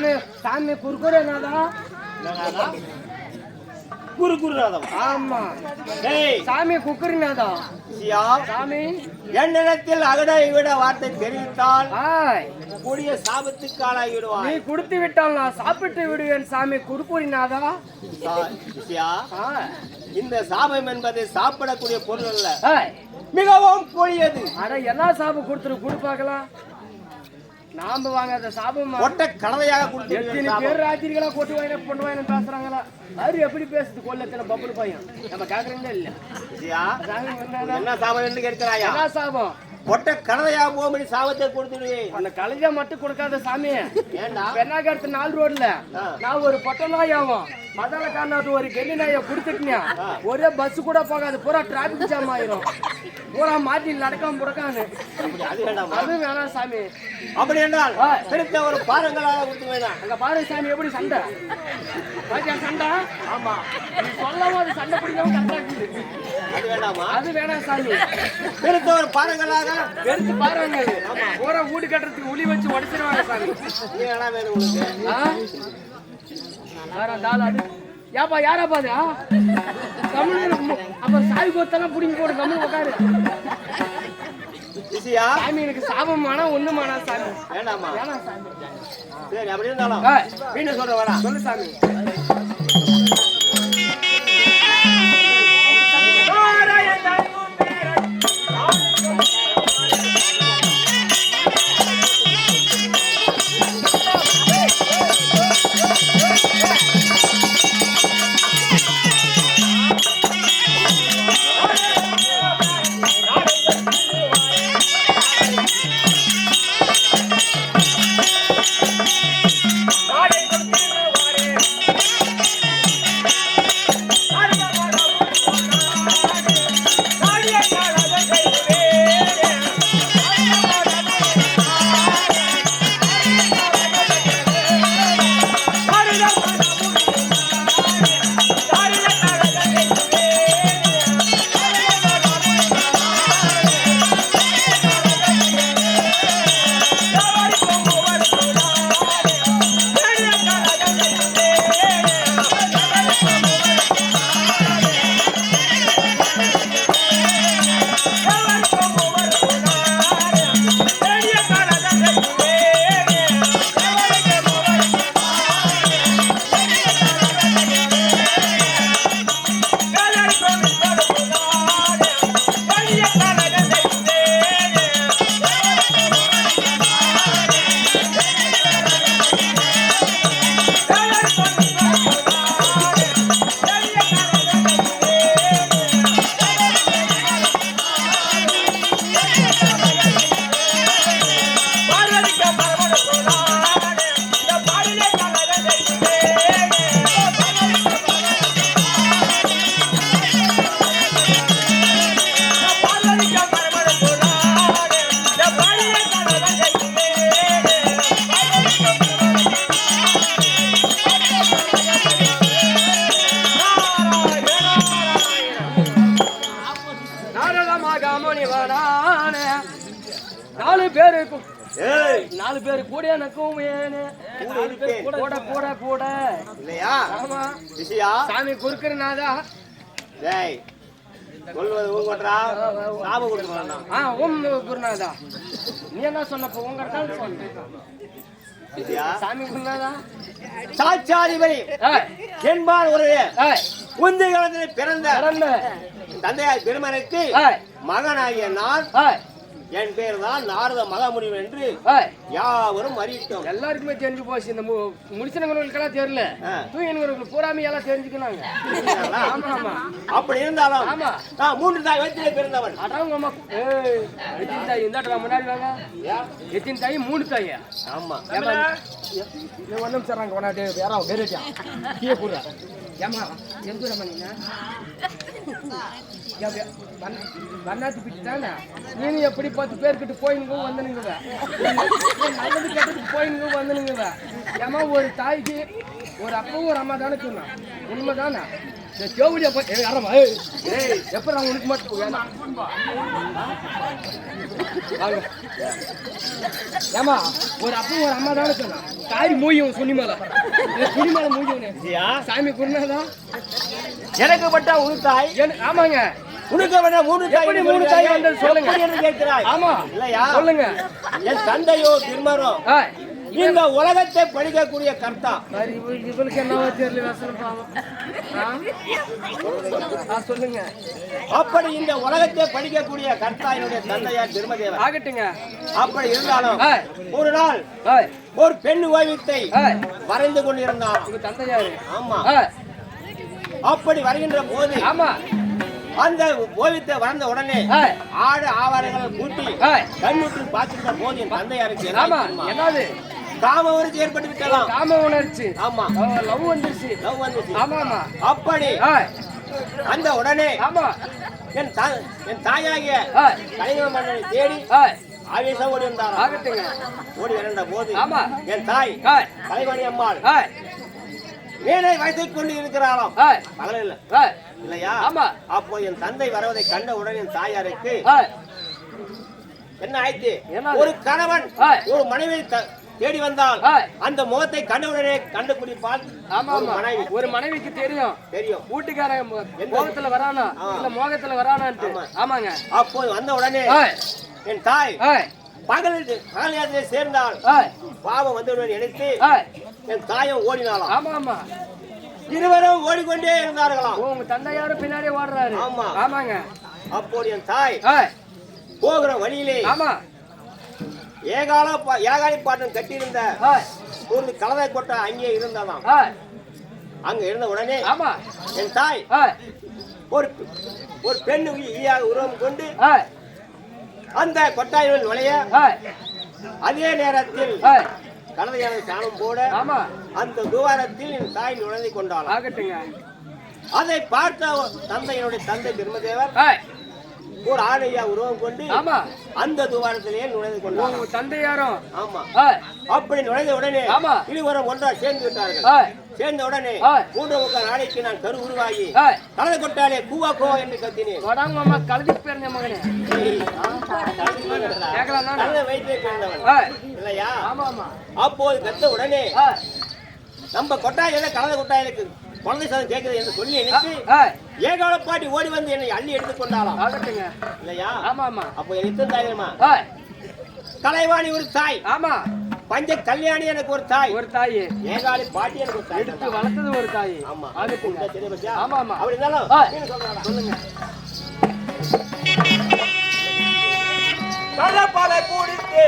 சாமி சாமி குறுக்குறேனாதா குருகுருநாதம். ஆமா டேய் சாமி குக்குறேனாதா சியா சாமி என்னிடத்தில் அகடை விட வார்த்தை தெரிவித்தால் ஆய் கூடிய சாபத்துக்கு ஆளாகி நீ விடுவாய். குடுத்து விட்டால் நான் சாப்பிட்டு விடுவேன் சாமி குறுக்குறினாதா சியா இந்த சாபம் என்பது சாப்பிடக்கூடிய பொருள் அல்ல, ஆய் மிகவும் கொடியது. அட என்ன சாபம் கொடுத்துரு குடு பார்க்கலாம். நாம வாங்காத சாபம் ஒட்ட கடலையாக எத்தனை கொடுத்து பேர் ராத்திரிகளா கொண்டு வாயின கொண்டு வாயின பேசுறாங்களா? அது எப்படி பேசுது கொல்லத்துல பப்புனு பையன் நம்ம கேக்குறீங்களா இல்ல? என்ன சாபம் என்று கேட்கிறாயா? என்ன சாபம்? ஒட்ட கடலையாக போகும்படி சாபத்தை கொடுத்துடுவேன். அந்த கலைஜா மட்டும் கொடுக்காத சாமி. ஏண்டா பெண்ணாகடுத்து 4 ரோட்ல நான் ஒரு பொட்ட நாய் ஆகும் மதால காரணத்து ஒரு கெல்லி நாயை குடுத்துட்டேன். ஒரே பஸ் கூட போகாது, பூரா டிராபிக் ஜாம் ஆயிரும், பூரா மாட்டி நடக்காம புடக்காது. அது வேண்டாம், அது வேணாம் சாமி. அப்படி என்றால் பெருத்த ஒரு பாரங்களாக கொடுத்து வேணாம். அங்க பாரு சாமி எப்படி சண்டை பாத்தியா சண்டை. ஆமா நீ சொல்லவும் அது சண்டை பிடிக்காம கரெக்டா இருக்குது. அது வேண்டாமா? அது வேணாம் சாமி. பெருத்த ஒரு பாரங்களாக எடுத்து பாருங்க. பூரா வீடு கட்டுறதுக்கு உளி வச்சு உடச்சிருவாங்க சாமி. நீ என்ன வேணும் உங்களுக்கு? யாப்பா யாராப்பா அது? அப்ப சாவி கொத்தெல்லாம் புடிங்கி போடு கம்மு உட்காரு. சாமி எனக்கு சாபமானா ஒண்ணுமானா சாமி? வேண்டாமா? வேணாம் சாமி. சரி அப்படி இருந்தாலும் வீணை சொல்ற வேணா சொல்லு சாமி. நாலு பேரு கூட எனக்கும் கூட கூட கூட இல்லையா? ஆமா விஷயா சாமி குறுக்குறனாதா டேய் சொல்வது ஊங்கறா சாப கொடுக்கறானா? குருநாதா நீ என்ன சொன்னப்ப உங்கறதா சொன்னேன். விஷயா சாமி குருநாதா சாட்சாதிபதி என்பார் ஒரு உந்தி காலத்தில் பிறந்த தந்தையார் பெருமனுக்கு மகனாகிய நான் என் பேர் தான் நாரத மகாமுனிவன் என்று யாவரும் அறிவித்தோம். எல்லாருக்குமே தெரிஞ்சு போச்சு. இந்த முடிச்சவங்களுக்கெல்லாம் தெரியல, தூங்கினவங்களுக்கு பூராமே எல்லாம் தெரிஞ்சுக்கிறாங்க. அப்படி இருந்தாலும் ஆமா நான் 3 தாய் வயிற்றிலே பிறந்தவன். அதான் அம்மா எத்தனை தாய் இந்த முன்னாடி வாங்க. எத்தனை தாய்? 3 தாய். ஆமா ஒன்றும் சொல்றாங்க கொண்டாட்டு வேற வேறட்டியா கீழே போடுறா. ஏமா எந்த பண்ணீங்க வண்ணாத்து பிட்டு தானே நீனு எப்படி 10 பேர்கிட்ட போயினுங்க வந்துனுங்க நல்லது கெட்டதுக்கு போயினுங்க வந்துனுங்க. ஏமா ஒரு தாய்க்கு ஒரு அப்பாவும் ஒரு அம்மா தானே சொன்னான், உண்மைதானே? ஜோடியா போய் யாரம்மா ஏய் எப்ப நான் உனக்கு மட்டும் ஏமா ஒரு அப்பா ஒரு அம்மா தானே சொன்னா காரி மூயும் சுனிமலை சுனிமலை மூயும் சாமி குருநாதா எனக்கு பட்டா உனத்தாய் ஆமாங்க உனக்கு வேணா மூணு தாய் வந்து சொல்லுங்க கேட்கிறாய். ஆமா இல்லையா சொல்லுங்க. என் தந்தையோ திருமரோ இந்த உலகத்தை படிக்கக்கூடிய கர்த்தா. இவனுக்கு என்னவோ தெரியல சொல்லுங்க. அப்படி இந்த உலகத்தை படிக்கக்கூடிய கர்த்தா என்னுடைய தந்தையார் திருமதேவர் ஆகட்டுங்க. அப்படி இருந்தாலும் ஒரு நாள் ஒரு பெண் ஓவியத்தை வரைந்து கொண்டிருந்தான் தந்தையாரு. ஆமா. அப்படி வருகின்ற போது ஆமா அந்த ஓவியத்தை வளர்ந்த உடனே ஆடு ஆவாரங்களை கூட்டி கண்ணுற்று பார்த்துட்ட போது என் தந்தையாருக்கு என்னது காம உணர்ச்சி ஏற்பட்டு விட்டலாம். காம உணர்ச்சி. ஆமா. லவ் வந்துருச்சு. ஆமா ஆமா. அப்படி அந்த உடனே ஆமா என் தாயாகிய கலைஞ மன்னனை தேடி ஆவேசம் ஓடி வந்தார். ஆகட்டுங்க. ஓடி வந்த போது ஆமா என் தாய் கலைவாணி அம்மாள் வேலை வைத்துக் கொண்டு இருக்கிறாராம். பகலில் இல்லையா? ஆமா. அப்போ என் தந்தை வருவதை கண்ட உடனே என் தாயாருக்கு என்ன ஆயிடுச்சு? ஒரு கணவன் ஒரு மனைவி தேடி வந்தால் அந்த முகத்தை கண்டவுடனே கண்டுபிடிப்பால். மனைவி ஒரு மனைவிக்கு தெரியும் தெரியும் வீட்டுக்காரன் மோகத்துல வரானா இல்ல மோகத்துல வரானான்ட்டு. ஆமாங்க. அப்போ வந்த உடனே என் தாய் பகலிலே சேர்ந்தால் பாவம் வந்து நினைத்து என் தாயும் ஓடினாலாம். ஆமா ஆமா. இருவரும் ஓடிக்கொண்டே இருந்தார்களாம். உங்க தந்தையாரும் பின்னாடியே ஓடுறாரு. ஆமா ஆமாங்க. அப்போது என் தாய் போகிற வழியிலே ஆமா ஏகாலி பாட்டன் கட்டியிருந்த ஒரு கலவை கொட்டை அங்கே இருந்ததாம். அங்க இருந்த உடனே ஆமா என் தாய் ஒரு பெண் உருவம் கொண்டு அந்த கொட்டாயில் நுழைய அதே நேரத்தில் கலவையான சாணம் போட அந்த துவாரத்தில் என் தாய் நுழைந்து கொண்டாள். ஆகட்டுங்க. அதை பார்த்த தந்தையினுடைய தந்தை திருமதேவர் ஒரு ஆணையா உருவம் கொண்டு அந்த துவாரத்திலேயே நுழைந்து கொண்டார். தந்தையாரும் ஆமா. அப்படி நுழைந்த உடனே இருவரும் ஒன்றா சேர்ந்து விட்டார்கள். சேர்ந்த உடனே 3 நாளைக்கு நான் கரு உருவாகி கலந்து கொட்டாலே கூவா கூவா என்று கத்தினேன். கலந்து பேருங்க மகனே வயிற்றை பிறந்தவன் இல்லையா? அப்போது கத்த உடனே நம்ம கொட்டாயில கலந்த கொட்டாயிலுக்கு குழந்தை சாதம் கேட்குது என்று சொல்லி எனக்கு ஏகால பாட்டி ஓடி வந்து என்னை அள்ளி எடுத்துக் கொண்டாலாம். இல்லையா? அப்போ எனக்கு தாயமா கலைவாணி ஒரு தாய். ஆமா. பஞ்ச கல்யாணி எனக்கு ஒரு தாய். ஒரு தாய். ஏகாலி பாட்டி எனக்கு ஒரு தாய். எடுத்து வளர்த்தது ஒரு தாய். ஆமா. ஆமா ஆமா. அப்படி இருந்தாலும் சொல்லுங்க. கள்ளப்பாலை கூடிட்டு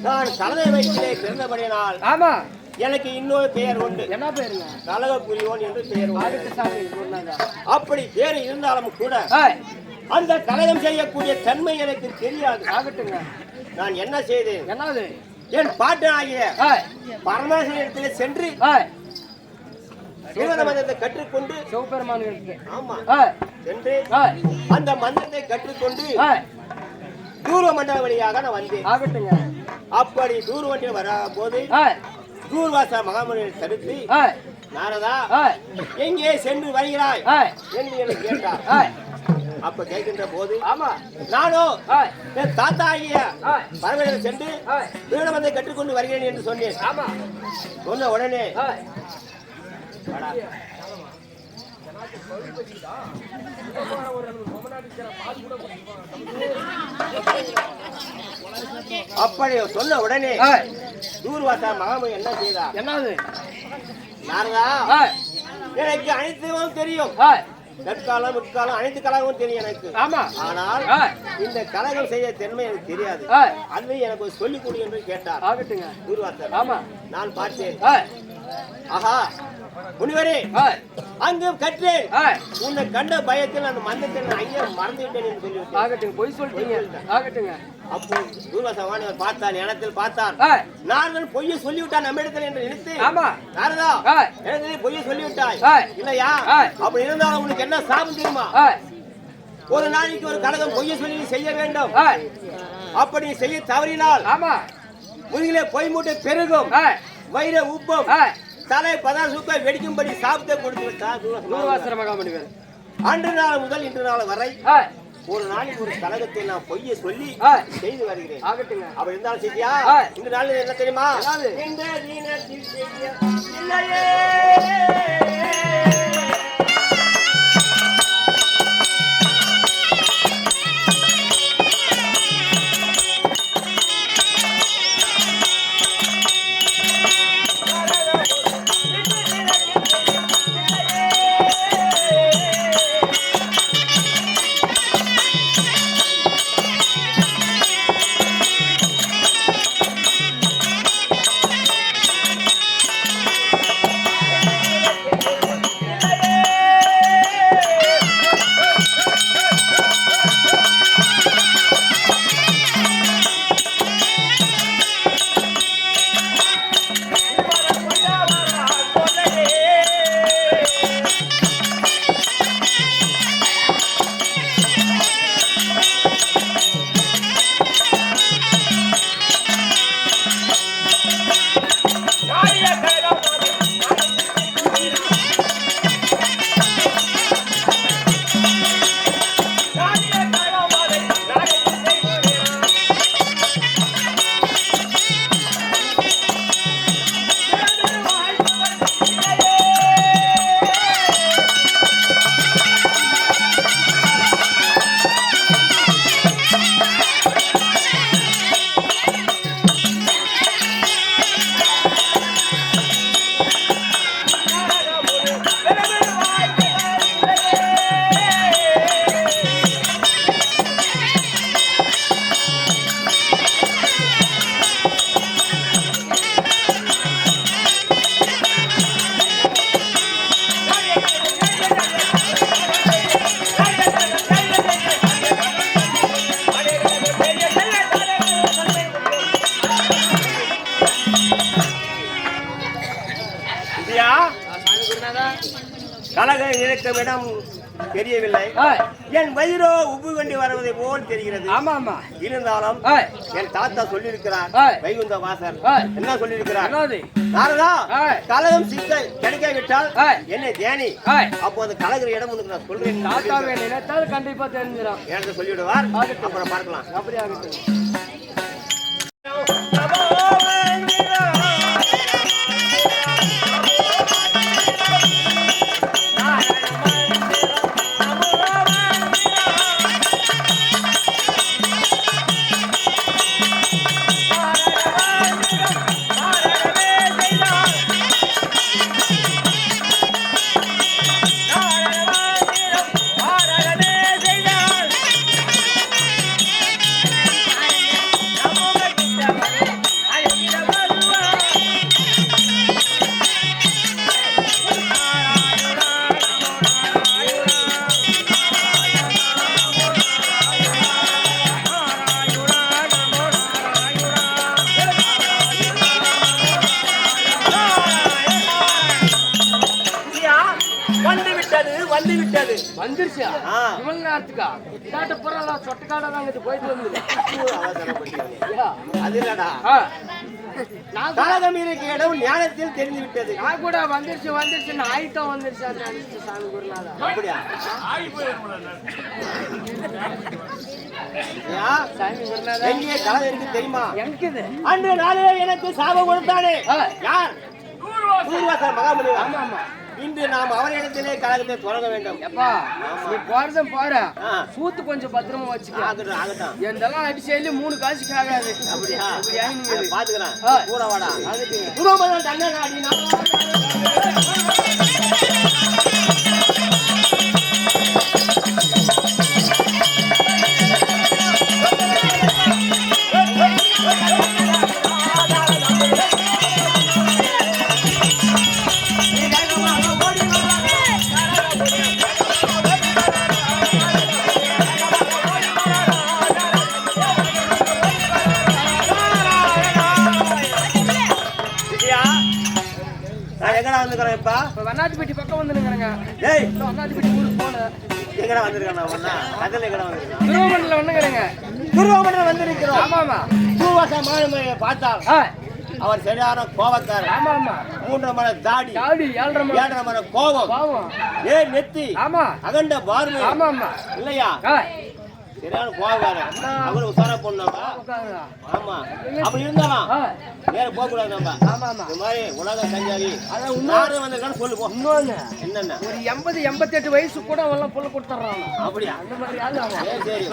நான் கலதை வயிற்றிலே பிறந்தபடியினால் ஆமா எனக்கு இன்னொரு பெயர் உண்டு. என்ன பேருங்க? கலக புரியோன் என்று பெயர் உண்டு. அப்படி பேர் இருந்தாலும் கூட அந்த கலகம் செய்யக்கூடிய தன்மை எனக்கு தெரியாது. ஆகட்டுங்க. நான் என்ன செய்தேன்? என்னது? என் பாட்டனாகிய பரமேஸ்வரத்திலே சென்று சிவன மந்திரத்தை கற்றுக்கொண்டு சிவபெருமான் ஆமா சென்று அந்த மந்திரத்தை கற்றுக்கொண்டு தூர்வ மண்டல வழியாக நான் வந்தேன். ஆகட்டுங்க. அப்படி தூர்வ வண்டியில் வர போது தூர்வாச மகாமுனியை தடுத்து நாரதா எங்கே சென்று வருகிறாய் என்று எனக்கு கேட்டார். அப்ப கேட்கின்ற போது நானும் என் தாத்தா ஆகிய பரமேஸ்வரன் சென்று வீரமந்தை கற்றுக்கொண்டு வருகிறேன் என்று சொன்னேன். சொன்ன உடனே அப்படி சொன்ன உடனே தூர்வாசா மகாமுனி என்ன செய்தார்? என்னது நாரதா எனக்கு அனைத்தும் தெரியும். தற்காலம் முற்காலம் அனைத்து கலகமும் தெரியும் எனக்கு. ஆனால் இந்த கலகம் செய்ய தன்மை எனக்கு தெரியாது. அது எனக்கு சொல்லிக் கொடு என்று கேட்டார். தூர்வாசர் நான் பார்த்தேன். ஆஹா முனிவரே அங்கு கற்றேன். உன்னை கண்ட பயத்தில் அந்த மந்தத்தில் ஐயா மறந்து விட்டேன் என்று சொல்லிவிட்டேன். பொய் சொல்லிட்டீங்க. அப்போ தூர்வாசர் பார்த்தார், இடத்தில் பார்த்தார். நான் பொய்யை சொல்லிவிட்டான் நம்ம இடத்துல என்று நினைத்து நாரதா எனக்கு பொய்யை சொல்லிவிட்டாய் இல்லையா? அப்படி இருந்தாலும் உனக்கு என்ன சாபம் தெரியுமா? ஒரு நாளைக்கு ஒரு கலகம் பொய்யை சொல்லி செய்ய வேண்டும். அப்படி செய்ய தவறினால் முதுகிலே பொய் மூட்டை பெருகும், வயிற உப்பம், தலை பதாசுக்க வெடிக்கும்படி சாப்பிட்டே கொடுத்து விட்டார் தூர்வாச மகாமுனிவர். அன்று நாள் முதல் இன்று நாள் வரை ஒரு நாளைக்கு ஒரு கலகத்தை நான் பொய்யை சொல்லி செய்து வருகிறேன். அப்படி இருந்தாலும் செய்யா இந்த நாள் என்ன தெரியுமா? கலக இருக்கும் இடம் தெரியவில்லை. என் வயிறோ உப்பு கொண்டு வருவதை போல் தெரிகிறது. இருந்தாலும் என் தாத்தா சொல்லியிருக்கிறார், வைகுந்த வாசர் என்ன சொல்லியிருக்கிறார்? நாரதா கலகம் சிக்க கிடைக்காவிட்டால் என்னை தேனி, அப்போது கலகிற இடம் உனக்கு நான் சொல்றேன். தாத்தாவை நினைத்தால் கண்டிப்பா தெரிஞ்சிடும் என்று சொல்லிவிடுவார். அப்புறம் பார்க்கலாம். அப்படியே வந்து விட்டது. வந்துருச்சா? இவங்க நேரத்துக்கா இதாட்ட போறலாம் சொட்டக்காடா தான் இது போயிட்டு வந்து அது இல்லடா நான் காலகமீருக்கு இடம் ஞானத்தில் தெரிந்து விட்டது. நான் கூட வந்துருச்சுன்னு ஆயிட்டம் வந்துருச்சு நினைச்சு சாமி குருநாதா. அப்படியா சாமி குருநாதா எங்கே கலவை இருக்கு தெரியுமா? எங்குது? அன்று நாளே எனக்கு சாபம் கொடுத்தானே யார்? தூர்வாசர் மகாமுனி. ஆமா ஆமா. இன்று நாம் அவரிடத்திலே கலகத்தை தொடங்க வேண்டும். எப்பா நீ போறதும் போற சூத்து கொஞ்சம் பத்திரமா வச்சுக்க. ஆகட்டும் ஆகட்டும். இதெல்லாம் அடிச்சேலி 3 காசுக்கு ஆகாது. அப்படியா? அப்படியா நீங்க பாத்துக்கிறேன். கூட வாடா. ஆகட்டுங்க. துரோபதம் தன்னை நாடினா இப்ப வண்ணாத்திப்பட்டி பக்கம் வந்துருங்க. டேய் வண்ணாத்திப்பட்டி ஊருக்கு போனேன். எங்கடா வந்திருக்கானா ஒண்ணா? கதல எங்கடா வந்திருக்கானா? திருவமண்டல வந்துங்கறங்க. திருவமண்டல வந்திருக்கிறோம். ஆமா ஆமா. தூவாச மாயமையை பார்த்தா அவர் சரியான கோபக்காரர். ஆமா ஆமா. 3 மணி தாடி 7 மணி கோபம் நெத்தி ஆமா அகண்ட பார்வை. ஆமா ஆமா. இல்லையா? சரியான கோபக்காரர். அவரு உசாரா பொண்ணாமா? ஆமா. அப்படி இருந்தாலும் வேற போக கூடாது நம்ம. ஆமா ஆமா. இந்த மாதிரி உலக சஞ்சாரி அத உன்னாரு வந்திருக்கான்னு சொல்லு போ. இன்னொன்னு என்னன்னா ஒரு 80 88 வயசு கூட அவெல்லாம் புள்ள கொடுத்துறாங்க. அப்படியா? அந்த மாதிரி ஆளு அவன். சரி